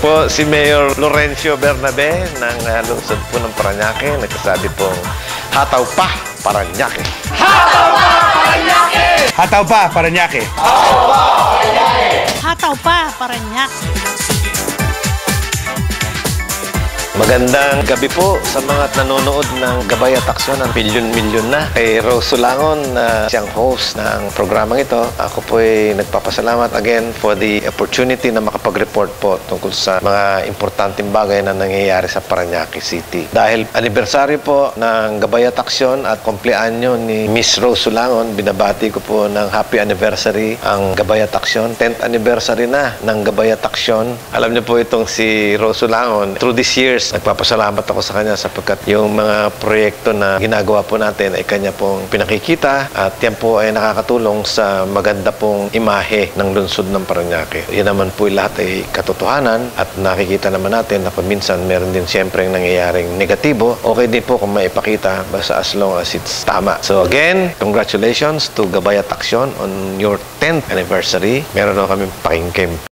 po si Mayor Lorencio Bernabe ng lungsod po ng Parañaque. Nagsasabi pong hataw pa, Parañaque! Hataw pa, Parañaque! Hataw pa, Parañaque! Hataw pa, Parañaque! Hataw pa, Parañaque! Magandang gabi po sa mga nanonood ng Gabay at Aksyon ng milyon-milyon na. Kay Rose Sulangon na siyang host ng programang ito. Ako po ay nagpapasalamat again for the opportunity na makapag-report po tungkol sa mga importanteng bagay na nangyayari sa Parañaque City. Dahil anibersaryo po ng Gabay at Aksyon at kumpleanyo ni Miss Rose Sulangon, binabati ko po ng happy anniversary ang Gabay at Aksyon. 10th anniversary na ng Gabay at Aksyon. Alam niyo po itong si Rose Sulangon, through these years, nagpapasalamat ako sa kanya sapagkat yung mga proyekto na ginagawa po natin ay kanya pong pinakikita at yan po ay nakakatulong sa maganda pong imahe ng lungsod ng Parañaque. Yan naman po lahat ay katotohanan at nakikita naman natin na minsan meron din siyempre nangyayaring negatibo. Okay din po kung maipakita basta as long as it's tama. So again, congratulations to Gabay at Aksyon on your 10th anniversary. Meron na kami pakingkim.